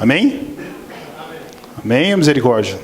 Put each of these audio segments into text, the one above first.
Amém? Amém, misericórdia.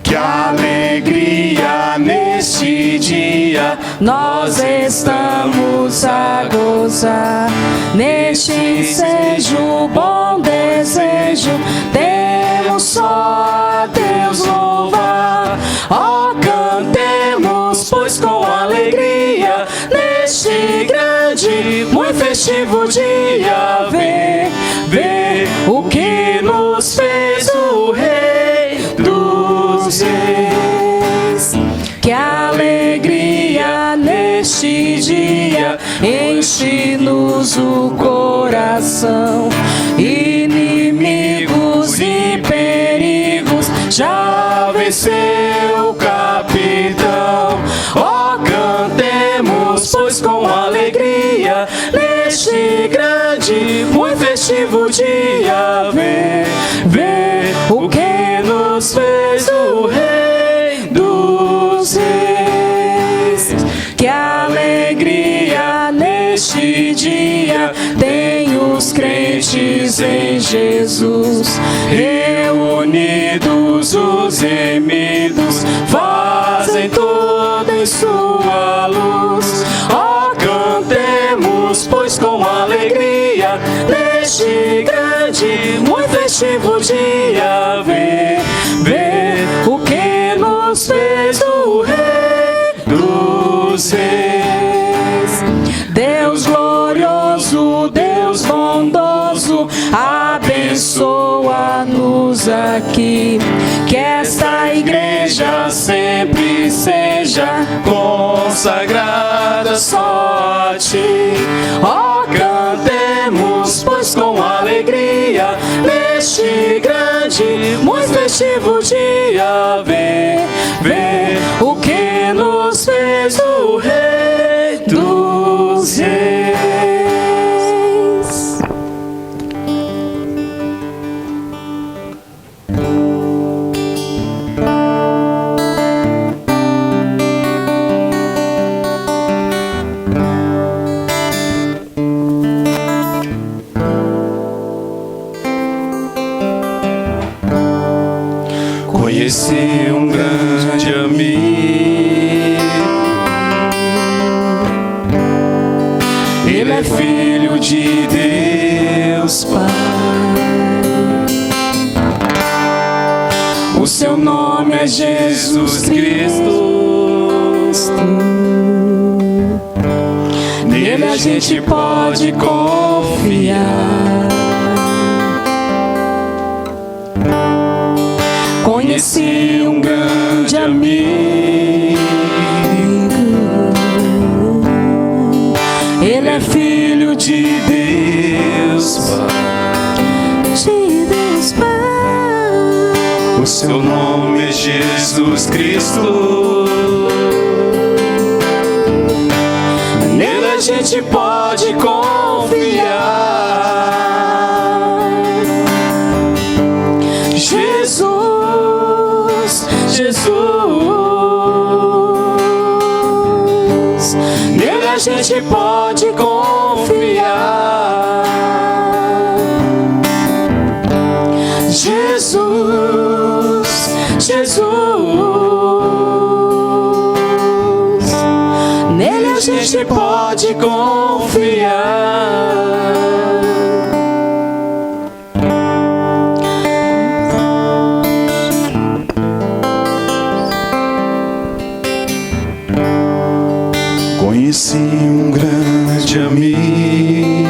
Que alegria neste dia nós estamos a gozar. Neste ensejo, bom desejo, temos só a Deus louvar. Ó, cantemos, pois com alegria, neste grande, muito festivo dia, vê o que nos fez o Rei dos Reis. Que alegria neste dia enche-nos o coração. Inimigos e perigos já venceu o capitão. Ó, cantemos, pois com alegria, neste grande, muito festivo dia, vê o que nos fez o Rei dos Reis. Que alegria neste dia tem os crentes em Jesus, reunidos os remidos, fazem tudo em sua luz. Ó, cantemos, pois com alegria, neste grande, muito festivo dia, vê o que nos fez o Rei dos Reis. Deus glorioso, Deus bondoso, abençoa-nos aqui. Que esta igreja sempre seja consagrada só a Ti. Ó, cantemos, pois com alegria, neste grande, muito festivo dia, vê o que nos fez o Rei dos Reis. Conheci um grande amigo, ele é filho de Deus Pai. O seu nome é Jesus Cristo. Nele a gente pode confiar. Conheci um grande amigo, ele é filho de Deus Pai. O seu nome é Jesus Cristo. Nele a gente pode confiar. Jesus, nele a gente pode confiar. Jesus, nele a gente pode confiar. Conheci um grande amigo,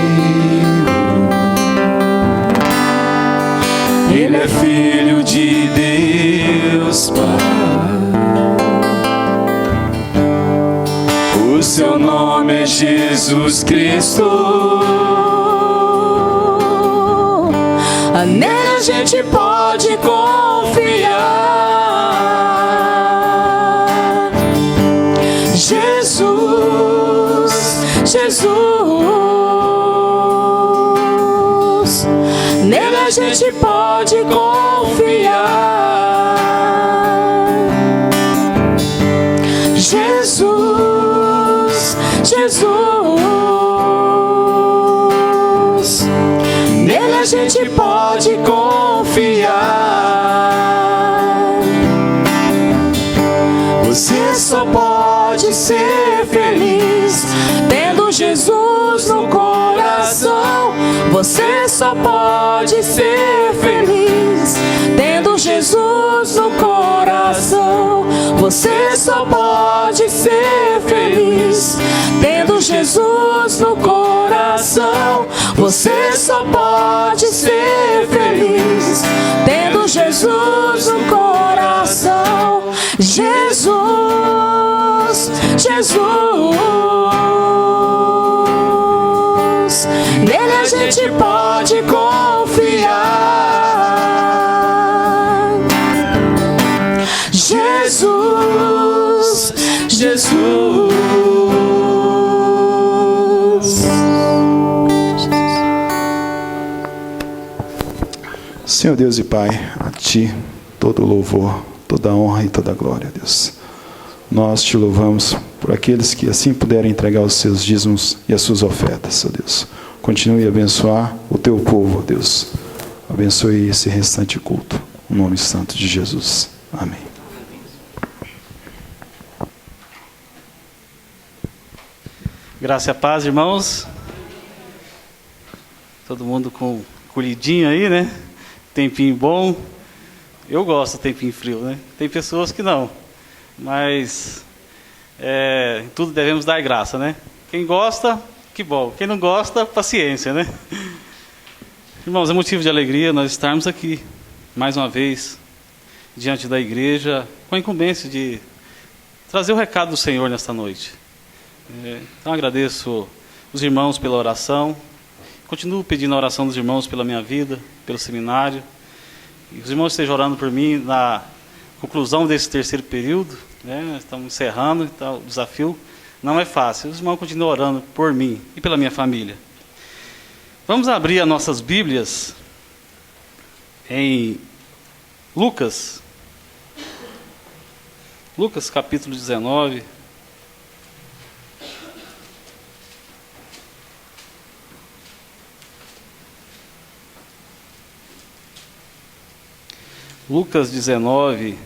ele é filho de Deus Pai. O seu nome é Jesus Cristo. Nele a gente pode confiar. Jesus, nele a gente pode confiar. a gente pode confiar. Você só pode ser feliz tendo Jesus no coração. Você só pode ser feliz tendo Jesus no coração. Você só pode ser feliz tendo Jesus no coração. Você só pode ser feliz tendo Jesus no coração. Jesus, Jesus, nele a gente pode confiar. Jesus, Jesus. Senhor Deus e Pai, a Ti todo louvor, toda honra e toda glória, Deus. Nós Te louvamos por aqueles que assim puderem entregar os seus dízimos e as suas ofertas, ó Deus. Continue a abençoar o Teu povo, ó Deus. Abençoe esse restante culto. Em nome santo de Jesus. Amém. Graça e a paz, irmãos. Todo mundo com colhidinho aí, né? Tempinho bom. Eu gosto do tempinho frio, né? Tem pessoas que não. Mas em tudo devemos dar graça, né? Quem gosta, que bom. Quem não gosta, paciência, né? Irmãos, é motivo de alegria nós estarmos aqui, mais uma vez, diante da igreja, com a incumbência de trazer o recado do Senhor nesta noite. Então agradeço os irmãos pela oração. Continuo pedindo a oração dos irmãos pela minha vida, pelo seminário. E os irmãos estejam orando por mim na conclusão desse terceiro período, né? Estamos encerrando, então o desafio não é fácil. Os irmãos continuam orando por mim e pela minha família. Vamos abrir as nossas Bíblias em Lucas. Lucas capítulo 19. Lucas 19,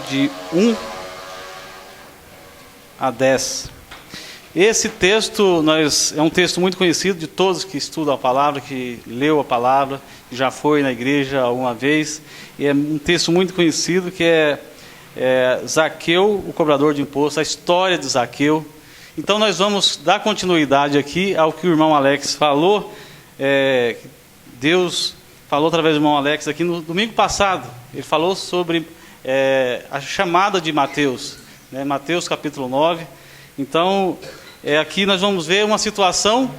de 1 a 10. Esse texto é um texto muito conhecido de todos que estudam a palavra, que leu a palavra, que já foi na igreja alguma vez. E é um texto muito conhecido que é Zaqueu, o cobrador de imposto, a história de Zaqueu. Então nós vamos dar continuidade aqui ao que o irmão Alex falou. Deus falou através do irmão Alex aqui no domingo passado. Ele falou sobre a chamada de Mateus, né? Mateus capítulo 9. Então aqui nós vamos ver uma situação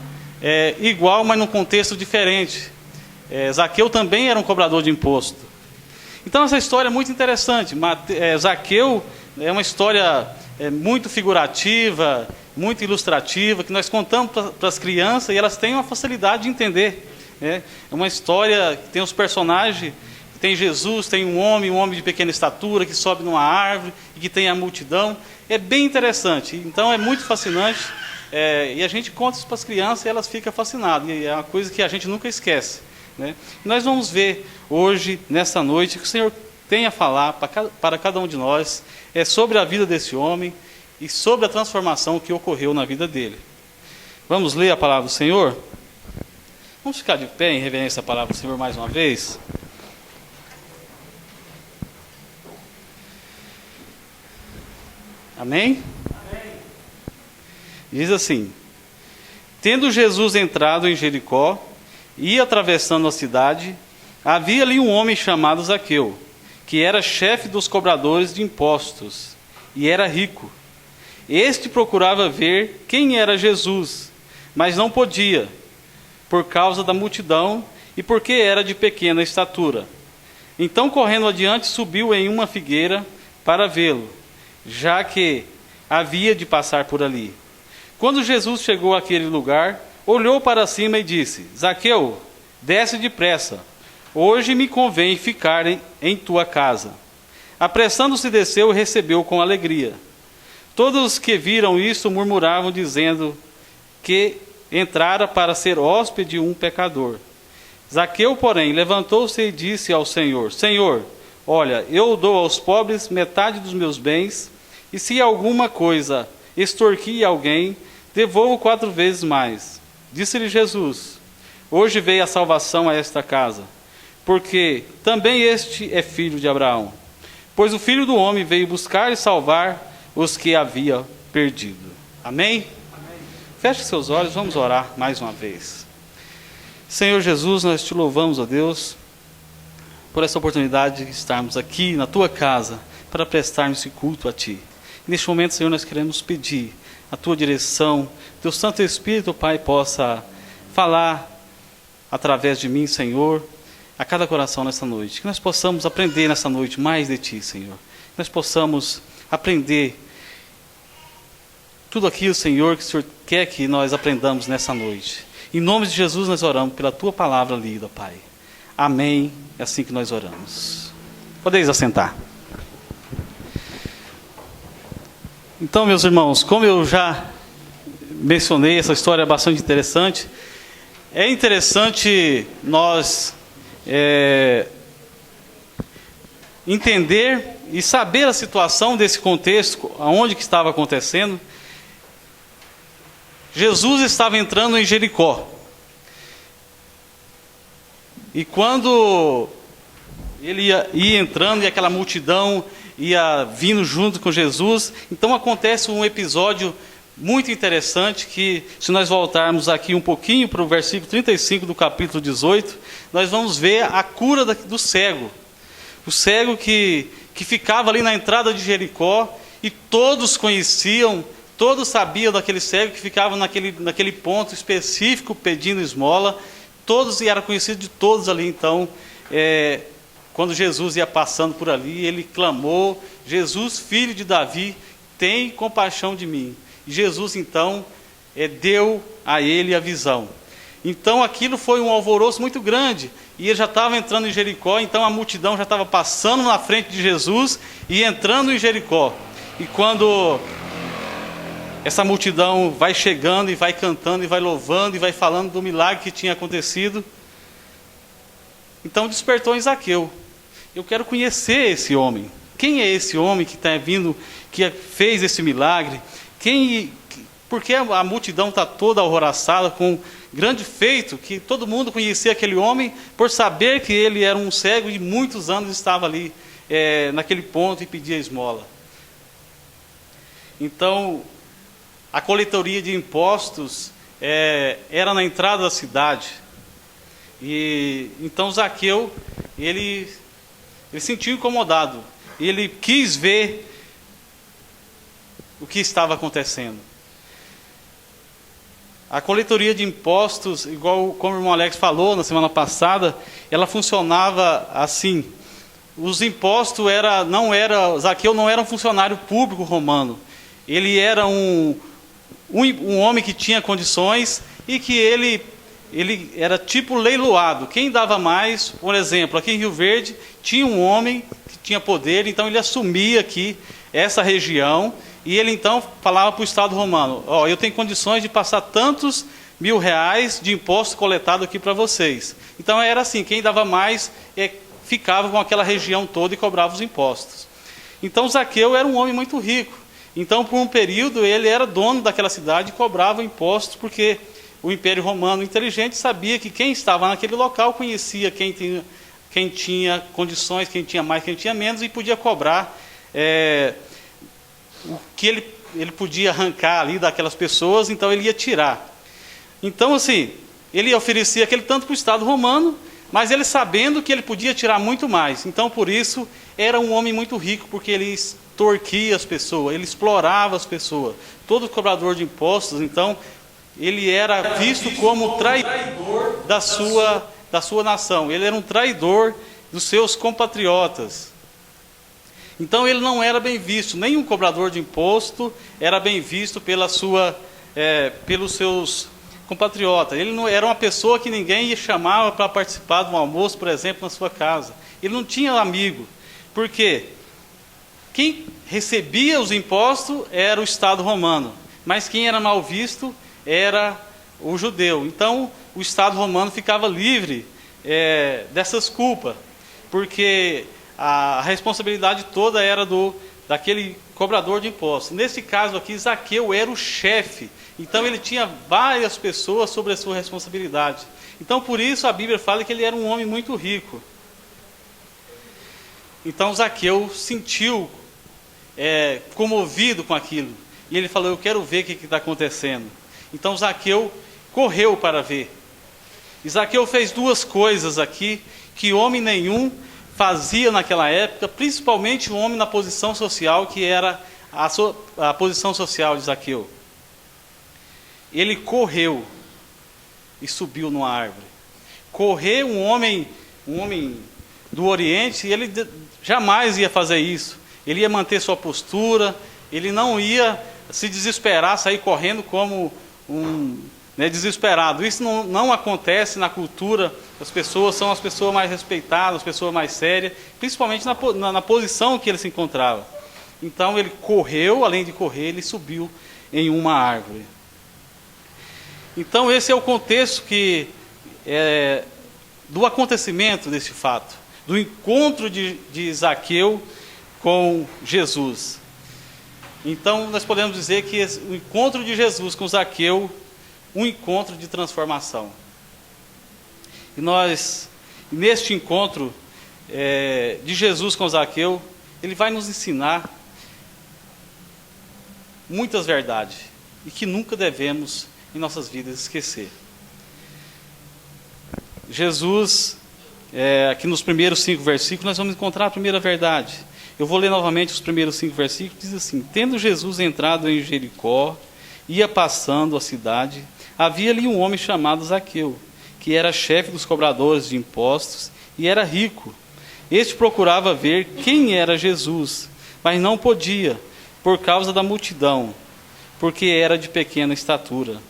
igual, mas num contexto diferente. Zaqueu também era um cobrador de imposto. Então essa história é muito interessante. Zaqueu é uma história muito figurativa, muito ilustrativa, que nós contamos para as crianças e elas têm uma facilidade de entender. É uma história que tem os personagens, tem Jesus, tem um homem de pequena estatura que sobe numa árvore e que tem a multidão. É bem interessante, então é muito fascinante. E a gente conta isso para as crianças e elas ficam fascinadas. E é uma coisa que a gente nunca esquece, né? Nós vamos ver hoje, nessa noite, que o Senhor tem a falar para cada um de nós sobre a vida desse homem e sobre a transformação que ocorreu na vida dele. Vamos ler a palavra do Senhor? Vamos ficar de pé em reverência à palavra do Senhor mais uma vez? Amém? Amém. Diz assim: tendo Jesus entrado em Jericó e atravessando a cidade, havia ali um homem chamado Zaqueu, que era chefe dos cobradores de impostos e era rico. Este procurava ver quem era Jesus, mas não podia, por causa da multidão e porque era de pequena estatura. Então, correndo adiante, subiu em uma figueira para vê-lo, já que havia de passar por ali. Quando Jesus chegou àquele lugar, olhou para cima e disse: Zaqueu, desce depressa, hoje me convém ficar em tua casa. Apressando-se, desceu e recebeu com alegria. Todos os que viram isso murmuravam, dizendo que entrara para ser hóspede um pecador. Zaqueu, porém, levantou-se e disse ao Senhor: Senhor, olha, eu dou aos pobres metade dos meus bens, e se alguma coisa extorquir alguém, devolvo 4 vezes mais. Disse-lhe Jesus: Hoje veio a salvação a esta casa, porque também este é filho de Abraão. Pois o Filho do Homem veio buscar e salvar os que havia perdido. Amém? Feche seus olhos, vamos orar mais uma vez. Senhor Jesus, nós te louvamos, ó Deus, por essa oportunidade de estarmos aqui na tua casa para prestarmos esse culto a ti. Neste momento, Senhor, nós queremos pedir a tua direção, teu Santo Espírito, Pai, possa falar através de mim, Senhor, a cada coração nessa noite. Que nós possamos aprender nessa noite mais de ti, Senhor. Que nós possamos aprender tudo aquilo, Senhor, que o Senhor quer que nós aprendamos nessa noite. Em nome de Jesus nós oramos pela tua palavra lida, Pai. Amém. É assim que nós oramos. Podeis assentar. Então, meus irmãos, como eu já mencionei, essa história é bastante interessante. É interessante nós entender e saber a situação desse contexto, aonde que estava acontecendo. Jesus estava entrando em Jericó. E quando ele ia entrando e aquela multidão ia vindo junto com Jesus, então acontece um episódio muito interessante que, se nós voltarmos aqui um pouquinho para o versículo 35 do capítulo 18, nós vamos ver a cura do cego. O cego que ficava ali na entrada de Jericó, e todos conheciam, todos sabiam daquele cego que ficava naquele ponto específico pedindo esmola. Todos, e era conhecido de todos ali. Então, quando Jesus ia passando por ali, ele clamou: Jesus, filho de Davi, tem compaixão de mim. E Jesus, então, deu a ele a visão. Então, aquilo foi um alvoroço muito grande. E ele já estava entrando em Jericó, então a multidão já estava passando na frente de Jesus e entrando em Jericó. E quando essa multidão vai chegando e vai cantando e vai louvando e vai falando do milagre que tinha acontecido, então despertou em Zaqueu: eu quero conhecer esse homem. Quem é esse homem que está vindo, que fez esse milagre? Porque a multidão está toda alvoroçada com grande feito, que todo mundo conhecia aquele homem por saber que ele era um cego e muitos anos estava ali naquele ponto e pedia esmola. Então, a coletoria de impostos era na entrada da cidade. E então Zaqueu, ele se sentiu incomodado. Ele quis ver o que estava acontecendo. A coletoria de impostos, igual como o irmão Alex falou na semana passada, ela funcionava assim. Os impostos Zaqueu não era um funcionário público romano. Ele era um homem que tinha condições e que ele era tipo leiloado. Quem dava mais, por exemplo, aqui em Rio Verde, tinha um homem que tinha poder, então ele assumia aqui essa região, e ele então falava para o Estado romano: eu tenho condições de passar tantos R$1.000 de imposto coletado aqui para vocês. Então era assim, quem dava mais ficava com aquela região toda e cobrava os impostos. Então Zaqueu era um homem muito rico. Então, por um período, ele era dono daquela cidade e cobrava impostos, porque o Império Romano inteligente sabia que quem estava naquele local conhecia quem tinha condições, quem tinha mais, quem tinha menos, e podia cobrar o que ele podia arrancar ali daquelas pessoas, então ele ia tirar. Então, assim, ele oferecia aquele tanto para o Estado romano, mas ele sabendo que ele podia tirar muito mais. Então, por isso, era um homem muito rico, porque ele extorquia as pessoas, ele explorava as pessoas. Todo cobrador de impostos, então, ele era visto como traidor da sua nação. Ele era um traidor dos seus compatriotas. Então ele não era bem visto. Nenhum cobrador de imposto era bem visto pelos seus compatriotas. Ele não era uma pessoa que ninguém chamava para participar de um almoço, por exemplo, na sua casa. Ele não tinha amigo. Por quê? quem recebia os impostos era o Estado romano, mas quem era mal visto era o judeu. Então, o Estado romano ficava livre dessas culpas, porque a responsabilidade toda era daquele cobrador de impostos. Nesse caso aqui, Zaqueu era o chefe, então ele tinha várias pessoas sobre a sua responsabilidade. Então, por isso a Bíblia fala que ele era um homem muito rico. Então, Zaqueu sentiu comovido com aquilo, e ele falou: eu quero ver o que está acontecendo. Então, Zaqueu correu para ver. E Zaqueu fez duas coisas aqui que homem nenhum fazia naquela época, principalmente o homem na posição social, que era a posição social de Zaqueu. Ele correu e subiu numa árvore. Correr, um homem do Oriente, ele jamais ia fazer isso. Ele ia manter sua postura, ele não ia se desesperar, sair correndo como desesperado. Isso não acontece na cultura. As pessoas são as pessoas mais respeitadas, as pessoas mais sérias, principalmente na posição que ele se encontrava. Então ele correu, além de correr, ele subiu em uma árvore. Então esse é o contexto do acontecimento desse fato, do encontro de Zaqueu com Jesus. Então nós podemos dizer que o encontro de Jesus com Zaqueu, um encontro de transformação. E nós, neste encontro de Jesus com Zaqueu, ele vai nos ensinar muitas verdades e que nunca devemos em nossas vidas esquecer. Jesus, aqui nos primeiros 5 versículos, nós vamos encontrar a primeira verdade. Eu vou ler novamente os primeiros 5 versículos. Diz assim: tendo Jesus entrado em Jericó, ia passando a cidade, havia ali um homem chamado Zaqueu, que era chefe dos cobradores de impostos e era rico. Este procurava ver quem era Jesus, mas não podia, por causa da multidão, porque era de pequena estatura.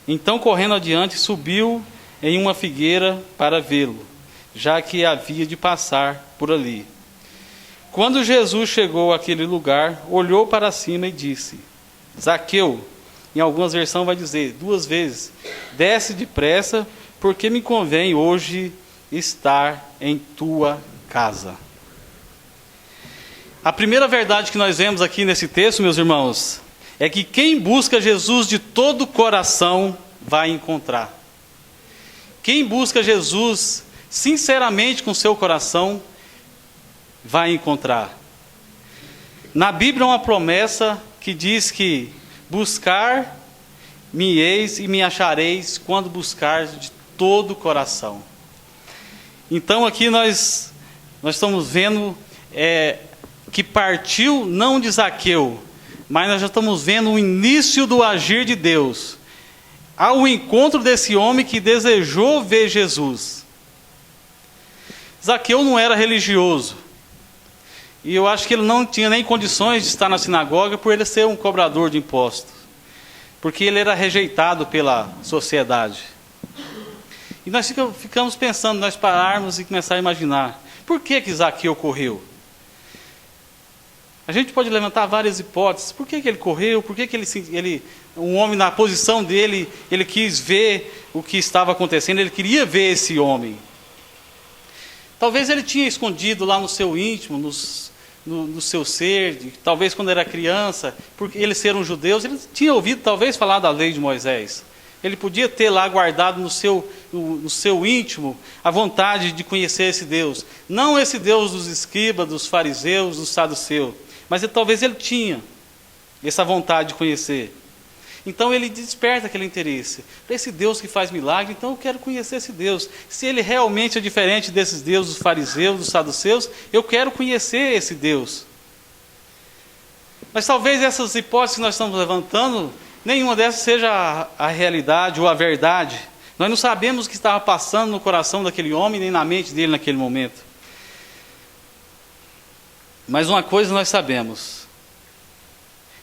Então, correndo adiante, subiu em uma figueira para vê-lo, já que havia de passar por ali. Quando Jesus chegou àquele lugar, olhou para cima e disse: Zaqueu, em algumas versões vai dizer 2 vezes, desce depressa, porque me convém hoje estar em tua casa. A primeira verdade que nós vemos aqui nesse texto, meus irmãos, é que quem busca Jesus de todo o coração vai encontrar. Quem busca Jesus sinceramente com seu coração vai encontrar. Na Bíblia há uma promessa que diz que buscar-me-eis e me achareis quando buscares de todo o coração. Então aqui nós estamos vendo que partiu não de Zaqueu, mas nós já estamos vendo o início do agir de Deus, ao encontro desse homem que desejou ver Jesus. Zaqueu não era religioso, e eu acho que ele não tinha nem condições de estar na sinagoga por ele ser um cobrador de impostos, porque ele era rejeitado pela sociedade. E nós ficamos pensando, nós pararmos e começar a imaginar, por que Zaqueu correu? A gente pode levantar várias hipóteses. Por que ele correu? Por que um homem na posição dele, ele quis ver o que estava acontecendo, ele queria ver esse homem. Talvez ele tinha escondido lá no seu íntimo, no seu ser, talvez quando era criança, porque ele ser um judeu, ele tinha ouvido talvez falar da lei de Moisés. Ele podia ter lá guardado no seu íntimo a vontade de conhecer esse Deus. Não esse Deus dos escribas, dos fariseus, dos saduceus, mas talvez ele tinha essa vontade de conhecer. Então ele desperta aquele interesse. Para esse Deus que faz milagre, então eu quero conhecer esse Deus. Se ele realmente é diferente desses deuses dos fariseus, dos saduceus, eu quero conhecer esse Deus. Mas talvez essas hipóteses que nós estamos levantando, nenhuma dessas seja a realidade ou a verdade. Nós não sabemos o que estava passando no coração daquele homem, nem na mente dele naquele momento. Mas uma coisa nós sabemos,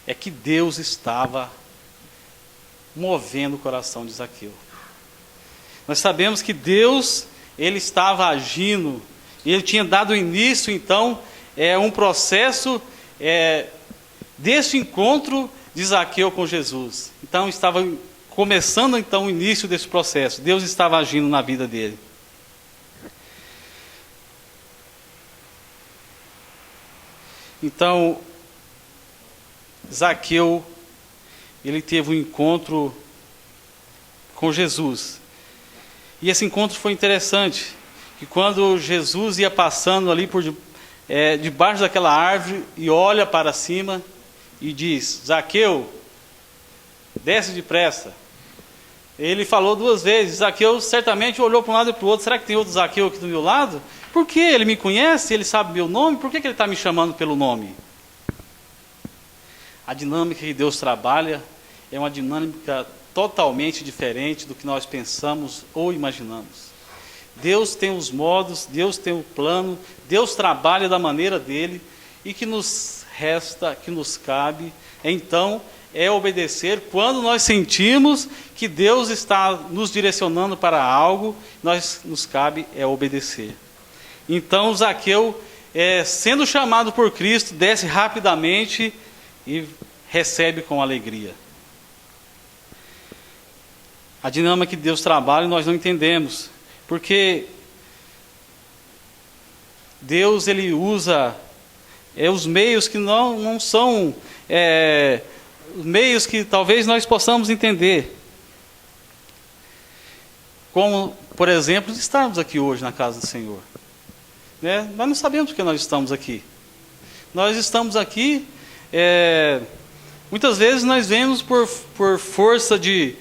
é que Deus estava movendo o coração de Zaqueu. Nós sabemos que Deus, ele estava agindo, e ele tinha dado início, então, um processo deste encontro de Zaqueu com Jesus. Então estava começando então o início desse processo. Deus estava agindo na vida dele. Então, Zaqueu, ele teve um encontro com Jesus. E esse encontro foi interessante, que quando Jesus ia passando ali debaixo daquela árvore e olha para cima e diz: Zaqueu, desce depressa. Ele falou 2 vezes. Zaqueu certamente olhou para um lado e para o outro. Será que tem outro Zaqueu aqui do meu lado? Por que ele me conhece? Ele sabe meu nome? Por que ele está me chamando pelo nome? A dinâmica que Deus trabalha é uma dinâmica totalmente diferente do que nós pensamos ou imaginamos. Deus tem os modos, Deus tem o plano, Deus trabalha da maneira dele, e que nos resta, que nos cabe, então, é obedecer quando nós sentimos que Deus está nos direcionando para algo, nos cabe obedecer. Então Zaqueu, sendo chamado por Cristo, desce rapidamente e recebe com alegria. A dinâmica que Deus trabalha nós não entendemos, porque Deus ele usa os meios que não são meios que talvez nós possamos entender. Como, por exemplo, estarmos aqui hoje na casa do Senhor. Nós não sabemos porque nós estamos aqui. Nós estamos aqui, muitas vezes nós vemos por força de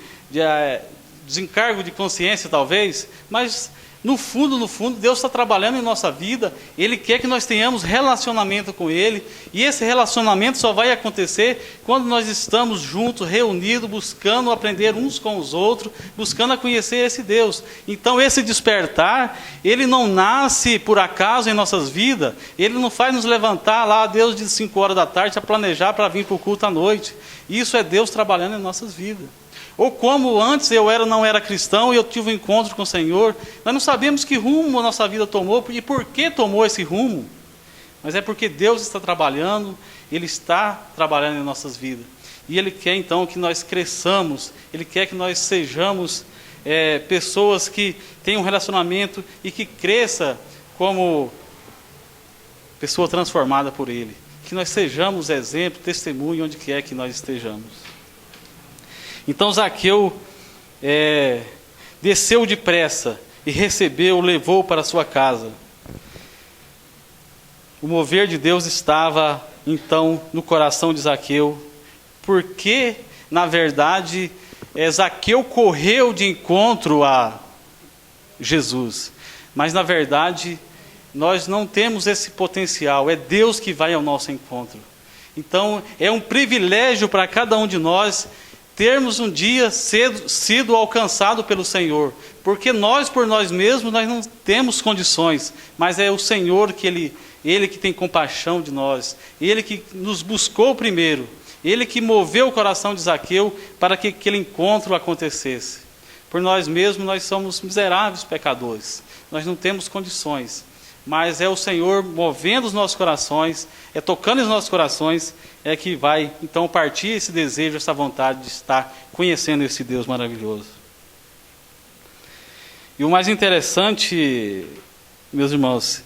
desencargo de consciência talvez, mas no fundo, Deus está trabalhando em nossa vida. Ele quer que nós tenhamos relacionamento com Ele, e esse relacionamento só vai acontecer quando nós estamos juntos, reunidos, buscando aprender uns com os outros, buscando a conhecer esse Deus. Então esse despertar, ele não nasce por acaso em nossas vidas, ele não faz nos levantar lá, Deus de 5 horas da tarde, a planejar para vir para o culto à noite. Isso é Deus trabalhando em nossas vidas. Ou como antes eu não era cristão e eu tive um encontro com o Senhor, nós não sabemos que rumo a nossa vida tomou e por que tomou esse rumo. Mas é porque Deus está trabalhando, Ele está trabalhando em nossas vidas. E Ele quer então que nós cresçamos, Ele quer que nós sejamos pessoas que tenham um relacionamento e que cresça como pessoa transformada por Ele. Que nós sejamos exemplo, testemunho onde quer que nós estejamos. Então Zaqueu desceu depressa e recebeu, levou para sua casa. O mover de Deus estava então no coração de Zaqueu, porque na verdade Zaqueu correu de encontro a Jesus, mas na verdade nós não temos esse potencial, é Deus que vai ao nosso encontro. Então é um privilégio para cada um de nós termos um dia sido alcançado pelo Senhor, porque nós por nós mesmos nós não temos condições, mas é o Senhor que Ele que tem compaixão de nós, Ele que nos buscou primeiro, Ele que moveu o coração de Zaqueu para que aquele encontro acontecesse. Por nós mesmos nós somos miseráveis pecadores, nós não temos condições, mas é o Senhor movendo os nossos corações, tocando os nossos corações, que vai então partir esse desejo, essa vontade de estar conhecendo esse Deus maravilhoso. E o mais interessante, meus irmãos,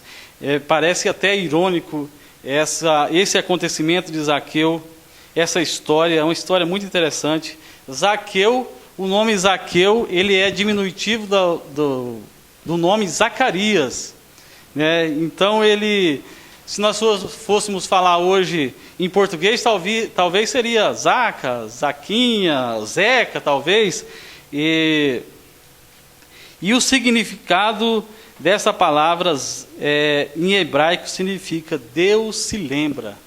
parece até irônico esse acontecimento de Zaqueu, essa história, é uma história muito interessante. Zaqueu, o nome Zaqueu, ele é diminutivo do nome Zacarias. Então se nós fôssemos falar hoje em português, talvez seria Zaca, Zaquinha, Zeca, talvez. E o significado dessa palavra em hebraico significa Deus se lembra.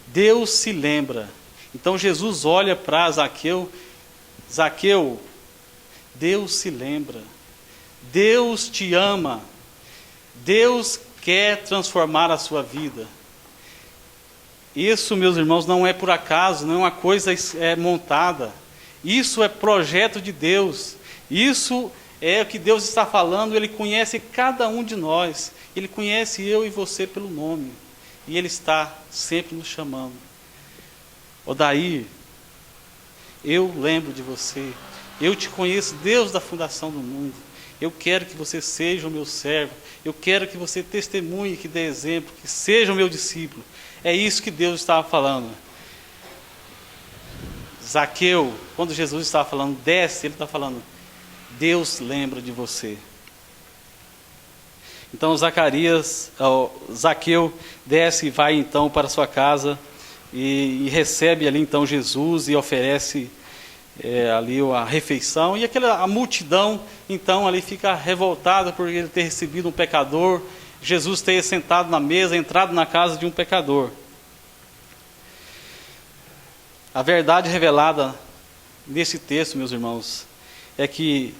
Deus se lembra. Então Jesus olha para Zaqueu, Zaqueu, Deus se lembra. Deus te ama. Deus quer transformar a sua vida. Isso, meus irmãos, não é por acaso, não é uma coisa montada. Isso é projeto de Deus. Isso é o que Deus está falando. Ele conhece cada um de nós. Ele conhece eu e você pelo nome. e Ele está sempre nos chamando. Odair, eu lembro de você, eu te conheço Deus da fundação do mundo, eu quero que você seja o meu servo, eu quero que você testemunhe, que dê exemplo, que seja o meu discípulo. É isso que Deus estava falando. Zaqueu, quando Jesus estava falando, desce, ele está falando, Deus lembra de você. Então Zaqueu desce e vai então para sua casa e recebe ali então Jesus e oferece ali a refeição. E a multidão então ali fica revoltada por ele ter recebido um pecador, Jesus ter sentado na mesa, entrado na casa de um pecador. A verdade revelada nesse texto, meus irmãos, é que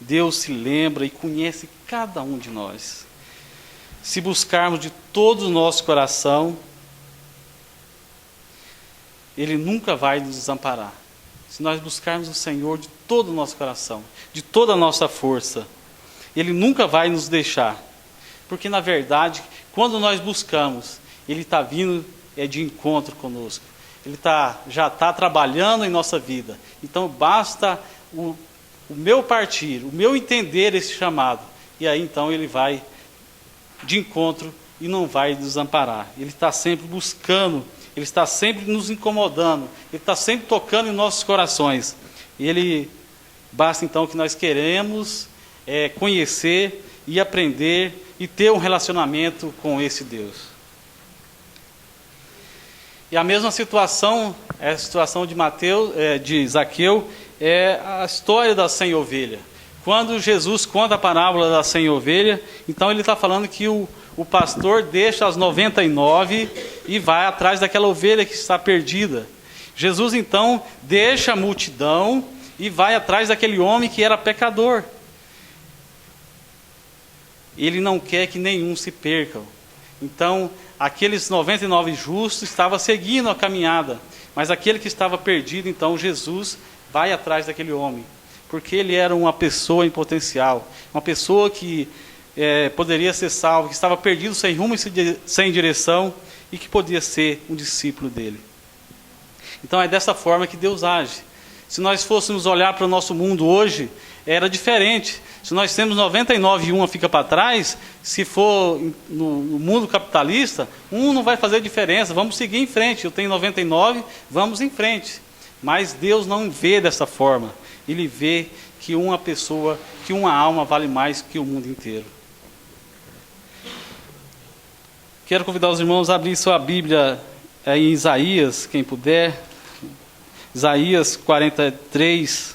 Deus se lembra e conhece cada um de nós. Se buscarmos de todo o nosso coração, Ele nunca vai nos desamparar. Se nós buscarmos o Senhor de todo o nosso coração, de toda a nossa força, Ele nunca vai nos deixar. Porque, na verdade, quando nós buscamos, Ele está vindo de encontro conosco. Ele já está trabalhando em nossa vida. Então, basta o meu partir, o meu entender esse chamado. E aí, então, Ele vai de encontro e não vai desamparar. Ele está sempre buscando, Ele está sempre nos incomodando, Ele está sempre tocando em nossos corações. E basta então que nós queremos conhecer e aprender e ter um relacionamento com esse Deus. E a mesma situação, a situação de Zaqueu, é a história das 100 ovelhas. Quando Jesus conta a parábola das 100 ovelhas, então ele está falando que o pastor deixa as 99 e vai atrás daquela ovelha que está perdida. Jesus então deixa a multidão e vai atrás daquele homem que era pecador. Ele não quer que nenhum se perca. Então, aqueles 99 justos estavam seguindo a caminhada, mas aquele que estava perdido, então Jesus vai atrás daquele homem, porque ele era uma pessoa em potencial, uma pessoa que poderia ser salvo, que estava perdido, sem rumo e sem direção, e que podia ser um discípulo dele. Então é dessa forma que Deus age. Se nós fôssemos olhar para o nosso mundo hoje, era diferente. Se nós temos 99 e uma fica para trás, se for no mundo capitalista, um não vai fazer diferença, vamos seguir em frente. Eu tenho 99, vamos em frente. Mas Deus não vê dessa forma. Ele vê que uma pessoa, que uma alma vale mais que o mundo inteiro. Quero convidar os irmãos a abrir sua Bíblia em Isaías, quem puder. Isaías 43,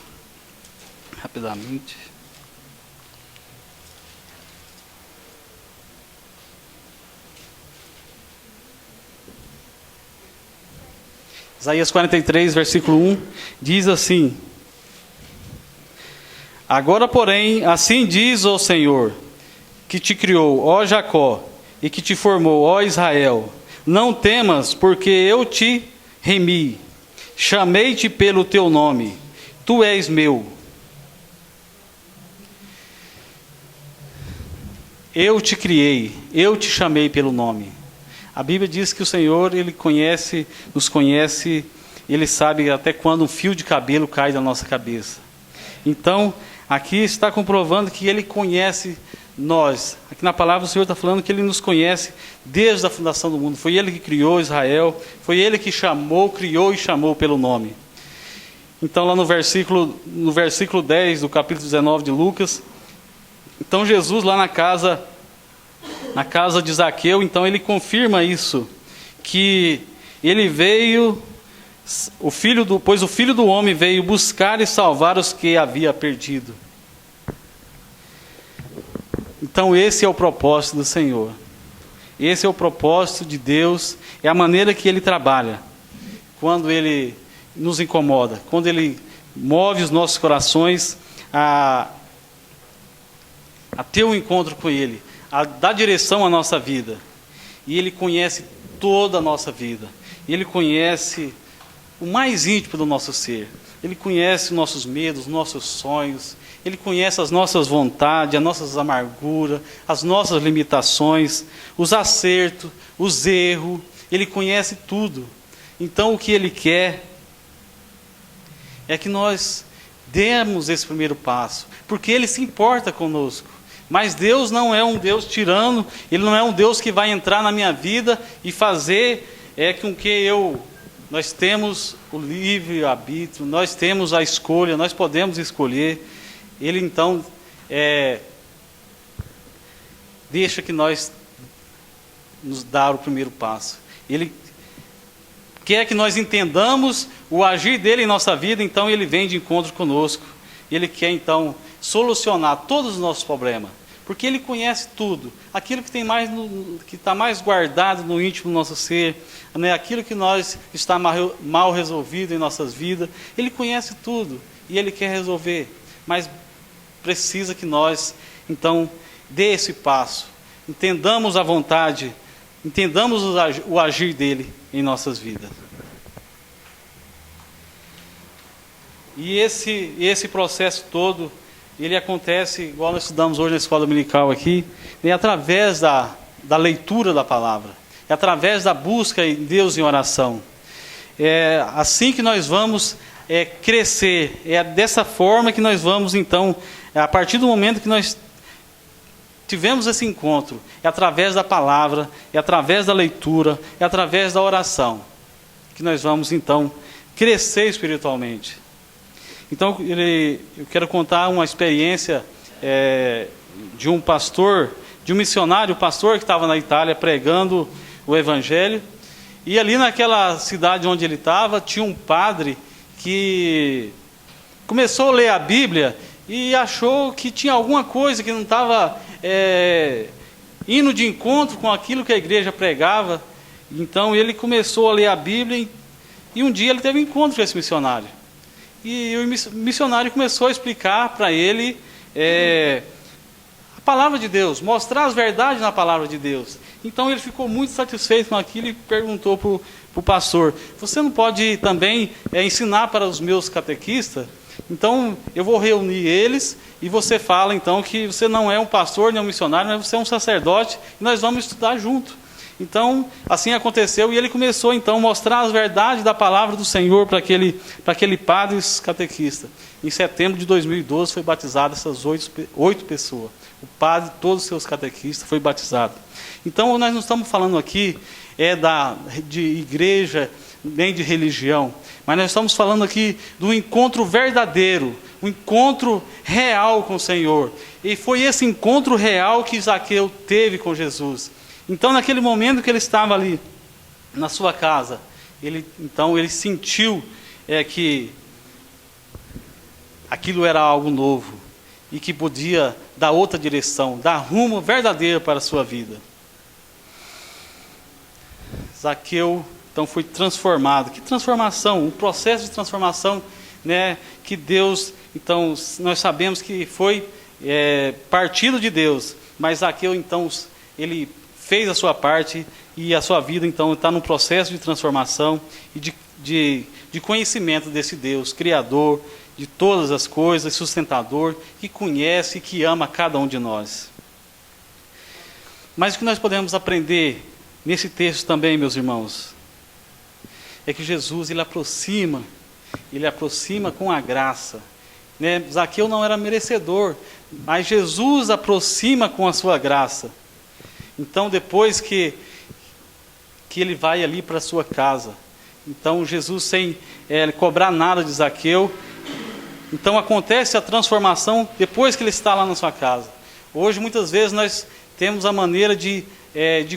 rapidamente. Isaías 43, versículo 1, diz assim: Agora, porém, assim diz o Senhor, que te criou, ó Jacó, e que te formou, ó Israel, não temas, porque eu te remi, chamei-te pelo teu nome, tu és meu. Eu te criei, eu te chamei pelo nome. A Bíblia diz que o Senhor, Ele nos conhece, Ele sabe até quando um fio de cabelo cai da nossa cabeça. Então, aqui está comprovando que Ele conhece nós. Aqui na palavra o Senhor está falando que Ele nos conhece desde a fundação do mundo. Foi Ele que criou Israel, foi Ele que criou e chamou pelo nome. Então, lá no versículo 10 do capítulo 19 de Lucas, então Jesus lá na casa de Zaqueu, então ele confirma isso, que ele veio, pois o Filho do Homem veio buscar e salvar os que havia perdido. Então esse é o propósito do Senhor, esse é o propósito de Deus, é a maneira que Ele trabalha, quando Ele nos incomoda, quando Ele move os nossos corações a ter um encontro com Ele, a dar direção à nossa vida. E Ele conhece toda a nossa vida. Ele conhece o mais íntimo do nosso ser. Ele conhece nossos medos, nossos sonhos. Ele conhece as nossas vontades, as nossas amarguras, as nossas limitações, os acertos, os erros. Ele conhece tudo. Então, o que Ele quer é que nós demos esse primeiro passo, porque Ele se importa conosco. Mas Deus não é um Deus tirano, Ele não é um Deus que vai entrar na minha vida e fazer com que nós temos o livre-arbítrio, nós temos a escolha, nós podemos escolher. Ele então deixa que nós nos dar o primeiro passo. Ele quer que nós entendamos o agir dele em nossa vida, então Ele vem de encontro conosco. Ele quer então solucionar todos os nossos problemas, porque Ele conhece tudo, aquilo que está mais guardado no íntimo do nosso ser, né? Aquilo que está mal resolvido em nossas vidas. Ele conhece tudo e Ele quer resolver, mas precisa que nós então dê esse passo, entendamos a vontade, entendamos o agir dele em nossas vidas. E esse processo todo, ele acontece, igual nós estudamos hoje na escola dominical aqui, é através da leitura da palavra, é através da busca em Deus em oração. É assim que nós vamos crescer, é dessa forma que nós vamos então, a partir do momento que nós tivemos esse encontro, é através da palavra, é através da leitura, é através da oração, que nós vamos então crescer espiritualmente. Então, eu quero contar uma experiência de um pastor, de um missionário, pastor que estava na Itália pregando o Evangelho. E ali naquela cidade onde ele estava, tinha um padre que começou a ler a Bíblia e achou que tinha alguma coisa que não estava indo de encontro com aquilo que a igreja pregava. Então, ele começou a ler a Bíblia e um dia ele teve um encontro com esse missionário. E o missionário começou a explicar para ele a palavra de Deus, mostrar as verdades na palavra de Deus. Então ele ficou muito satisfeito com aquilo e perguntou para o pastor: você não pode também ensinar para os meus catequistas? Então eu vou reunir eles e você fala então que você não é um pastor nem um missionário, mas você é um sacerdote e nós vamos estudar junto. Então, assim aconteceu, e ele começou então a mostrar as verdades da palavra do Senhor para aquele padre catequista. Em setembro de 2012 foi batizado essas 8 pessoas. O padre, todos os seus catequistas, foi batizado. Então, nós não estamos falando aqui de igreja, nem de religião, mas nós estamos falando aqui do encontro verdadeiro, um encontro real com o Senhor. E foi esse encontro real que Zaqueu teve com Jesus. Então, naquele momento que ele estava ali na sua casa, ele sentiu que aquilo era algo novo e que podia dar outra direção, dar rumo verdadeiro para a sua vida. Zaqueu, então, foi transformado. Que transformação? Um processo de transformação, né, que Deus, então, nós sabemos que foi partido de Deus, mas Zaqueu, então, ele fez a sua parte e a sua vida, então, está num processo de transformação e de conhecimento desse Deus, Criador de todas as coisas, sustentador, que conhece e que ama cada um de nós. Mas o que nós podemos aprender nesse texto também, meus irmãos, é que Jesus, ele aproxima com a graça. Né? Zaqueu não era merecedor, mas Jesus aproxima com a sua graça. Então, depois que ele vai ali para a sua casa, então Jesus, sem cobrar nada de Zaqueu, então acontece a transformação depois que ele está lá na sua casa. Hoje, muitas vezes, nós temos a maneira de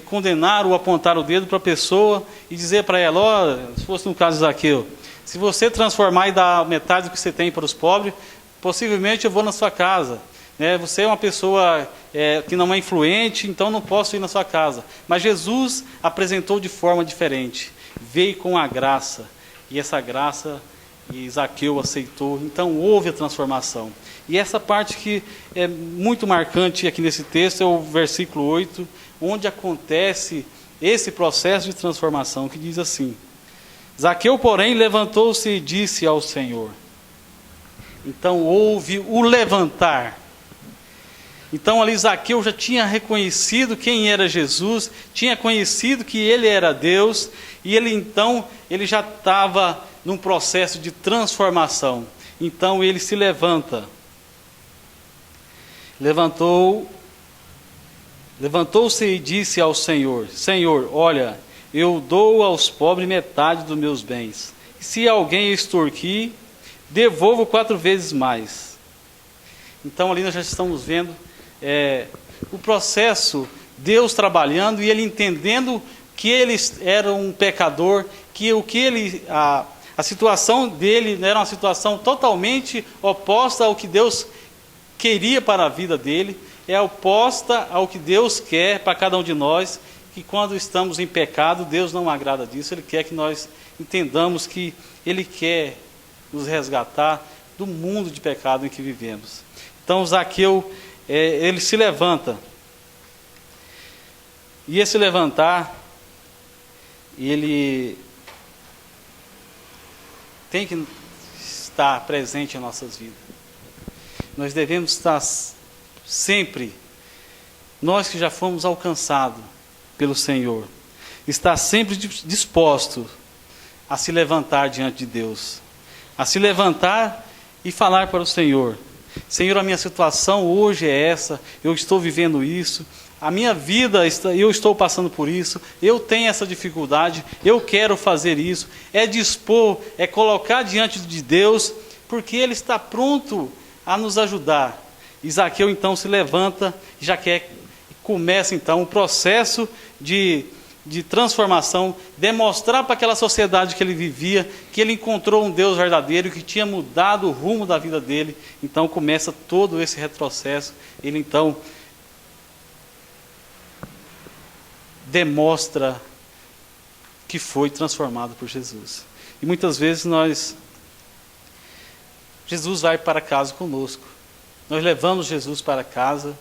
condenar ou apontar o dedo para a pessoa e dizer para ela: se fosse no caso de Zaqueu, se você transformar e dar metade do que você tem para os pobres, possivelmente eu vou na sua casa. Você é uma pessoa que não é influente, então não posso ir na sua casa. Mas Jesus apresentou de forma diferente. Veio com a graça. E essa graça Zaqueu aceitou. Então houve a transformação. E essa parte que é muito marcante aqui nesse texto é o versículo 8, onde acontece esse processo de transformação, que diz assim: Zaqueu, porém, levantou-se e disse ao Senhor. Então houve o levantar. Então ali Zaqueu já tinha reconhecido quem era Jesus, tinha conhecido que ele era Deus, e ele já estava num processo de transformação. Então ele se levanta. Levantou-se e disse ao Senhor: Senhor, olha, eu dou aos pobres metade dos meus bens. E se alguém extorquir, devolvo 4 vezes mais. Então ali nós já estamos vendo o processo, Deus trabalhando e ele entendendo que ele era um pecador, que a situação dele era uma situação totalmente oposta ao que Deus queria para a vida dele, é oposta ao que Deus quer para cada um de nós, que quando estamos em pecado, Deus não agrada disso, Ele quer que nós entendamos que Ele quer nos resgatar do mundo de pecado em que vivemos. Então Zaqueu, ele se levanta, e esse levantar, ele tem que estar presente em nossas vidas. Nós devemos estar sempre, nós que já fomos alcançados pelo Senhor, estar sempre disposto a se levantar diante de Deus, a se levantar e falar para o Senhor: Senhor, a minha situação hoje é essa, eu estou vivendo isso, a minha vida, eu estou passando por isso, eu tenho essa dificuldade, eu quero fazer isso. É dispor, é colocar diante de Deus, porque Ele está pronto a nos ajudar. E Zaqueu então se levanta, já começa então o processo de transformação, demonstrar para aquela sociedade que ele vivia, que ele encontrou um Deus verdadeiro, que tinha mudado o rumo da vida dele. Então começa todo esse retrocesso, ele então demonstra que foi transformado por Jesus. E muitas vezes Jesus vai para casa conosco. Nós levamos Jesus para casa,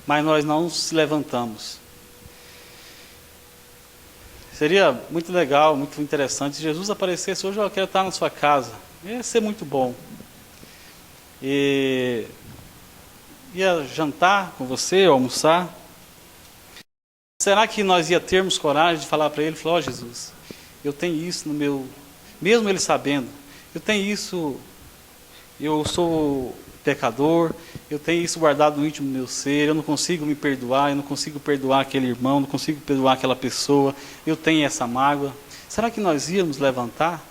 mas nós não nos levantamos. Seria muito legal, muito interessante se Jesus aparecesse hoje: eu quero estar na sua casa. Ia ser muito bom. E ia jantar com você, almoçar. Será que nós ia termos coragem de falar para ele, ó Jesus, eu tenho isso no meu... Mesmo ele sabendo, eu tenho isso, eu sou pecador, eu tenho isso guardado no íntimo do meu ser, eu não consigo me perdoar, eu não consigo perdoar aquele irmão, não consigo perdoar aquela pessoa, eu tenho essa mágoa. Será que nós íamos levantar?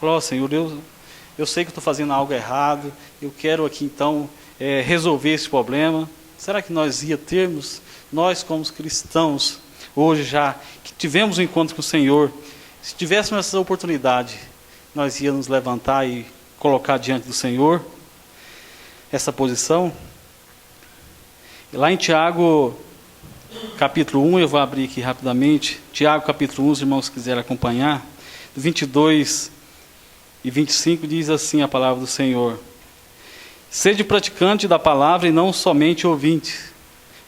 Falar: ó Senhor, eu sei que estou fazendo algo errado, eu quero aqui então resolver esse problema. Será que nós ia termos, nós como cristãos, hoje já, que tivemos um encontro com o Senhor, se tivéssemos essa oportunidade, nós íamos nos levantar e colocar diante do Senhor essa posição? E lá em Tiago, capítulo 1, eu vou abrir aqui rapidamente, Tiago capítulo 1, os irmãos que quiserem acompanhar, 22 e 25 diz assim a palavra do Senhor: Sede praticante da palavra e não somente ouvinte,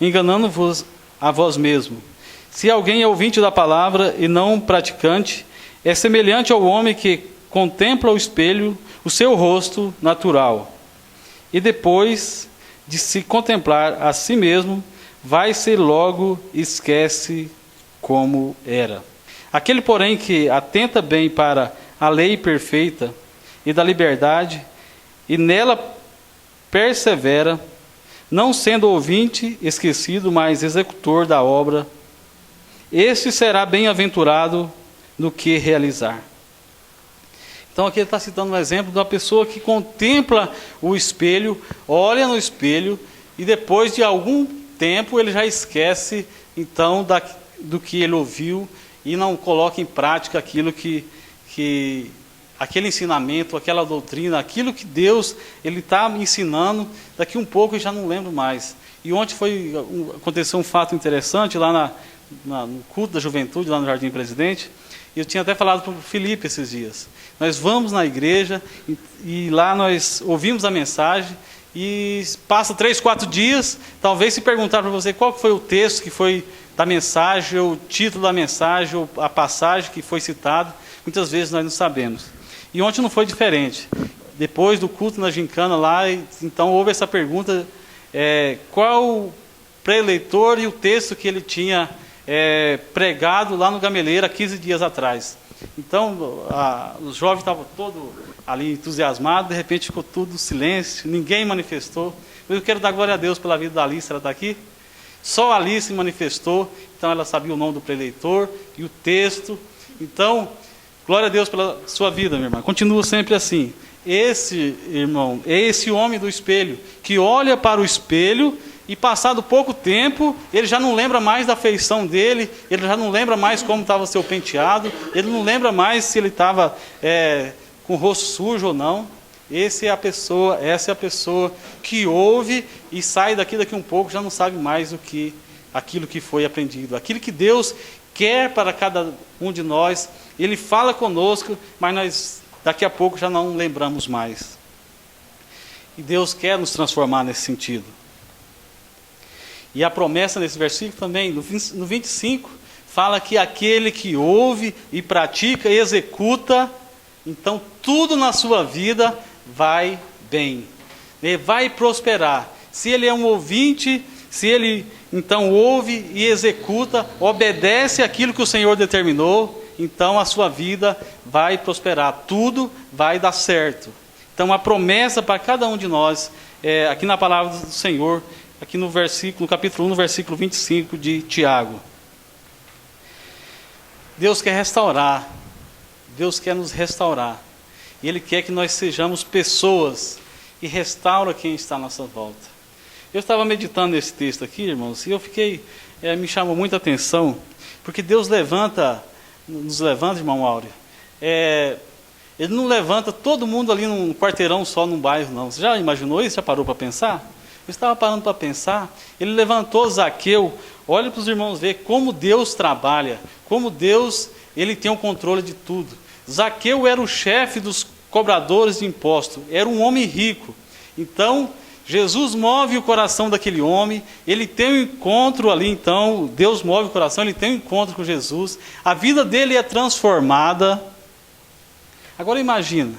enganando-vos a vós mesmo. Se alguém é ouvinte da palavra e não praticante, é semelhante ao homem que contempla ao espelho o seu rosto natural, e depois de se contemplar a si mesmo, vai-se logo esquece como era. Aquele, porém, que atenta bem para a lei perfeita e da liberdade, e nela persevera, não sendo ouvinte esquecido, mas executor da obra, este será bem-aventurado no que realizar. Então aqui ele está citando um exemplo de uma pessoa que contempla o espelho, olha no espelho, e depois de algum tempo ele já esquece então do que ele ouviu e não coloca em prática aquilo aquele ensinamento, aquela doutrina, aquilo que Deus ele está me ensinando. Daqui um pouco eu já não lembro mais. E ontem aconteceu um fato interessante lá no culto da juventude, lá no Jardim Presidente. E eu tinha até falado para o Felipe esses dias. Nós vamos na igreja e lá nós ouvimos a mensagem e passa 3, 4 dias, talvez se perguntar para você qual foi o texto que foi da mensagem, ou o título da mensagem, ou a passagem que foi citada, muitas vezes nós não sabemos. E ontem não foi diferente. depois do culto na gincana lá, então houve essa pergunta, qual pré-eleitor e o texto que ele tinha pregado lá no Gameleira 15 dias atrás. Então, os jovens estavam todos ali entusiasmados, de repente ficou tudo silêncio, ninguém manifestou. Eu quero dar glória a Deus pela vida da Alice, ela está aqui. Só a Alice manifestou, então ela sabia o nome do pré-eleitor e o texto. Então, glória a Deus pela sua vida, minha irmã. Continua sempre assim. Esse, irmão, é esse homem do espelho, que olha para o espelho e passado pouco tempo, ele já não lembra mais da feição dele, ele já não lembra mais como estava o seu penteado, ele não lembra mais se ele estava com o rosto sujo ou não. Essa é a pessoa que ouve e sai daqui um pouco, já não sabe mais aquilo que foi aprendido. Aquilo que Deus quer para cada um de nós, Ele fala conosco, mas nós daqui a pouco já não lembramos mais. E Deus quer nos transformar nesse sentido. E a promessa nesse versículo também, no 25, fala que aquele que ouve e pratica e executa, então tudo na sua vida vai bem, ele vai prosperar. Se ele é um ouvinte, se ele então ouve e executa, obedece aquilo que o Senhor determinou, então a sua vida vai prosperar, tudo vai dar certo. Então a promessa para cada um de nós, aqui na palavra do Senhor, aqui no capítulo 1, no versículo 25 de Tiago. Deus quer restaurar, Deus quer nos restaurar. E Ele quer que nós sejamos pessoas que restauram quem está à nossa volta. Eu estava meditando nesse texto aqui, irmãos, e eu me chamou muita atenção, porque Deus nos levanta, irmão Áureo. Ele não levanta todo mundo ali num quarteirão só, num bairro, não. Você já imaginou isso? Já parou para pensar? Eu estava parando para pensar. Ele levantou Zaqueu. Olha para os irmãos ver como Deus trabalha, como Deus ele tem o controle de tudo. Zaqueu era o chefe dos cobradores de impostos, era um homem rico. Então, Jesus move o coração daquele homem, ele tem um encontro ali, então, Deus move o coração, ele tem um encontro com Jesus, a vida dele é transformada. Agora imagina,